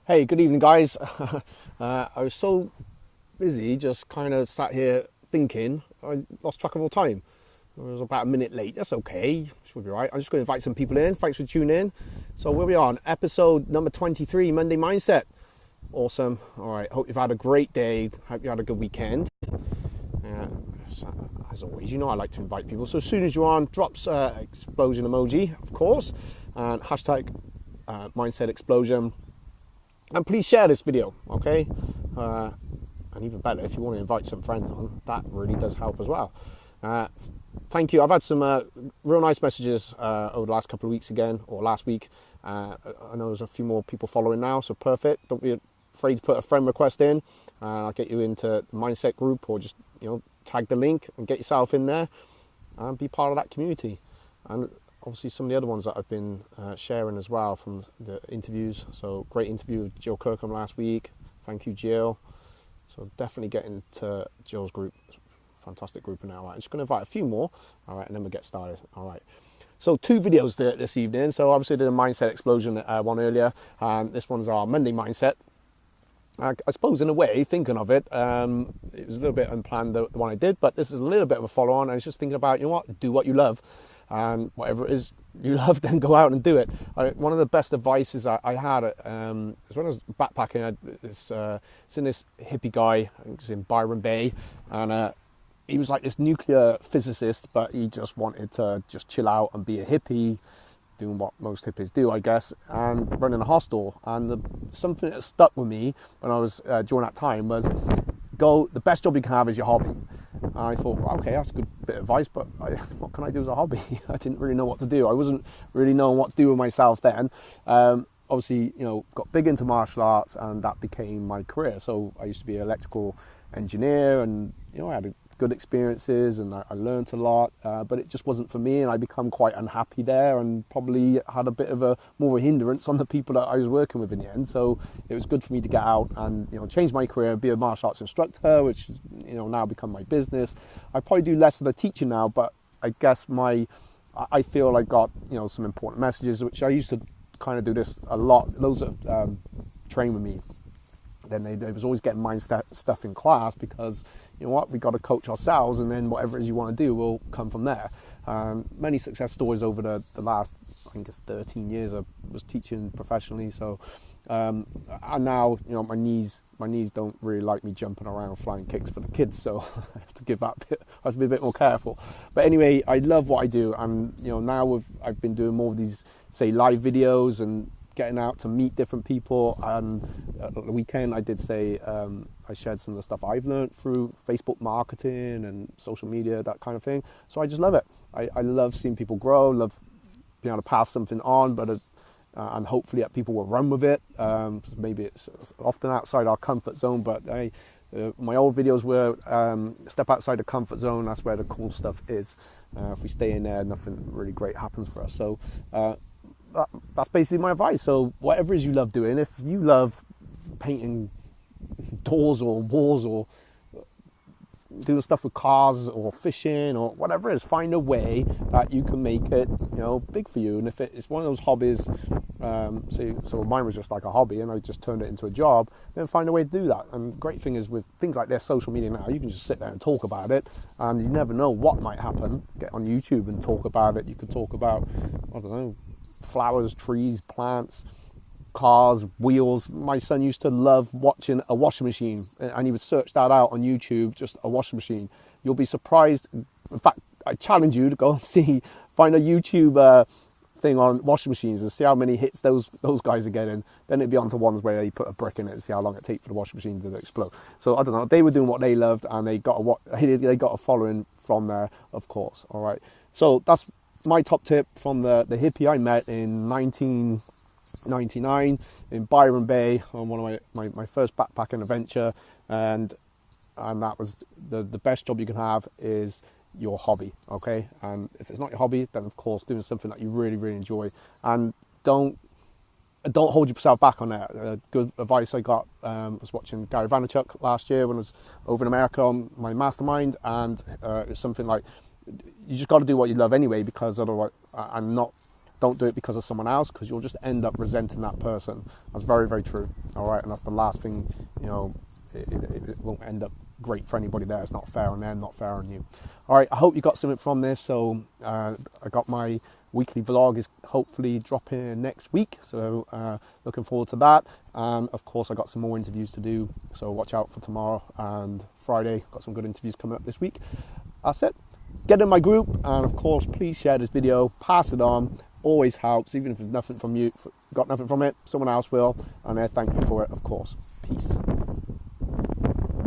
Hey, good evening, guys. I was so busy, just kind of sat here thinking. I lost track of all time. I was about a minute late. That's okay. Should be right. I'm just going to invite some people in. Thanks for tuning in. So where we are on episode number 23, Monday Mindset. Awesome. All right. Hope you've had a great day. Hope you had a good weekend. As always, you know I like to invite people. So as soon as you're on, drops explosion emoji, of course, and hashtag mindset explosion. And please share this video, okay? And even better, if you want to invite some friends on, that really does help as well. Thank you. I've had some real nice messages over the last couple of weeks again, or last week. I know there's a few more people following now, so perfect. Don't be afraid to put a friend request in. I'll get you into the mindset group, or just tag the link and get yourself in there and be part of that community. And obviously some of the other ones that I've been sharing as well from the interviews. So great interview with Jill Kirkham last week. Thank you, Jill. So definitely get into Jill's group. Fantastic group now. Right. I'm just going to invite a few more. All right, and then we'll get started. All right. So 2 videos this evening. So obviously I did a mindset explosion one earlier. This one's our Monday mindset. I suppose in a way, thinking of it, it was a little bit unplanned, the one I did, but this is a little bit of a follow-on. I was just thinking about, do what you love. And whatever it is you love, then go out and do it. One of the best advices I had is when I was backpacking. It's in this hippie guy, I think it's in Byron Bay, and he was like this nuclear physicist, but he just wanted to just chill out and be a hippie, doing what most hippies do, I guess, and running a hostel. And something that stuck with me when I was during that time was, the best job you can have is your hobby. And I thought, well, okay, that's a good bit of advice, but what can I do as a hobby? I didn't really know what to do. I wasn't really knowing what to do with myself then. Obviously, got big into martial arts, and that became my career. So I used to be an electrical engineer, and I had good experiences, and I learned a lot, but it just wasn't for me, and I become quite unhappy there, and probably had a bit of more of a hindrance on the people that I was working with in the end. So it was good for me to get out and change my career and be a martial arts instructor, which now become my business. I probably do less of the teaching now, but I guess I feel I got some important messages, which I used to kind of do this a lot. Those that train with me, then they was always getting mindset stuff in class, because we got to coach ourselves, and then whatever it is you want to do will come from there. Many success stories over the last, I think it's 13 years I was teaching professionally. So and now my knees don't really like me jumping around flying kicks for the kids, so I have to give that bit, I have to be a bit more careful. But anyway, I love what I do, and now I've been doing more of these, say, live videos and getting out to meet different people. And at the weekend I did say I shared some of the stuff I've learned through Facebook marketing and social media, that kind of thing. So I just love it. I love seeing people grow, love being able to pass something on, but and hopefully that people will run with it. Maybe it's often outside our comfort zone, but my old videos were step outside the comfort zone. That's where the cool stuff is. If we stay in there, nothing really great happens for us. So that's basically my advice. So whatever it is you love doing, if you love painting doors or walls, or doing stuff with cars, or fishing, or whatever it is, find a way that you can make it big for you. And if it's one of those hobbies, so mine was just like a hobby and I just turned it into a job, then find a way to do that. And the great thing is, with things like this, social media now, you can just sit there and talk about it, and you never know what might happen. Get on YouTube and talk about it. You could talk about, I don't know, flowers, trees, plants, cars, wheels. My son used to love watching a washing machine, and he would search that out on YouTube, just a washing machine. You'll be surprised. In fact, I challenge you to go and find a YouTube thing on washing machines and see how many hits those guys are getting. Then it'd be onto ones where they put a brick in it and see how long it takes for the washing machine to explode. So I don't know, they were doing what they loved, and they got a following from there, of course. All right, so that's my top tip from the hippie I met in 1999 in Byron Bay on one of my first backpacking adventure, and that was the best job you can have is your hobby. Okay, and if it's not your hobby, then of course doing something that you really, really enjoy, and don't hold yourself back on that. Good advice I got was watching Gary Vaynerchuk last year when I was over in America on my mastermind, and it's something like, you just got to do what you love anyway, because otherwise, and not Don't do it because of someone else, because you'll just end up resenting that person. That's very, very true. All right, and that's the last thing, it won't end up great for anybody there. It's not fair on them, not fair on you. All right, I hope you got something from this. So I got my weekly vlog is hopefully dropping next week, so looking forward to that. And of course I got some more interviews to do, so watch out for tomorrow and Friday. Got some good interviews coming up this week. That's it. Get in my group, and of course please share this video, pass it on. Always helps, even if there's nothing from you, got nothing from it, someone else will, and I thank you for it, of course. Peace.